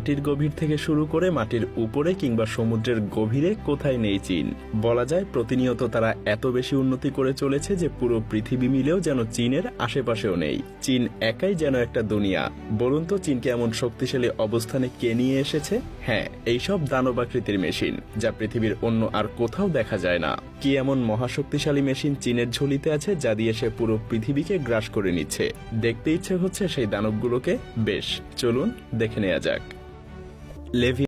মাটির গভীর থেকে শুরু করে মাটির উপরে কিংবা সমুদ্রের গভীরে কোথায় নেই চীন। বলা যায় প্রতিনিয়ত তারা এত বেশি উন্নতি করে চলেছে যে পুরো পৃথিবী মিলেও যেন চীনের আশেপাশেও নেই। চীন একাই যেন একটা দুনিয়া। বলুন তো চীনকে এমন শক্তিশালী অবস্থানে কে নিয়ে এসেছে? হ্যাঁ, এইসব দানবাকৃতির মেশিন, যা পৃথিবীর অন্য আর কোথাও দেখা যায় না। কি এমন মহাশক্তিশালী মেশিন চীনের ঝুলিতে আছে যা দিয়ে সে পুরো পৃথিবীকে গ্রাস করে নিচ্ছে? দেখতে ইচ্ছে হচ্ছে সেই দানবগুলোকে। বেশ, চলুন দেখে নেওয়া যাক। লেভি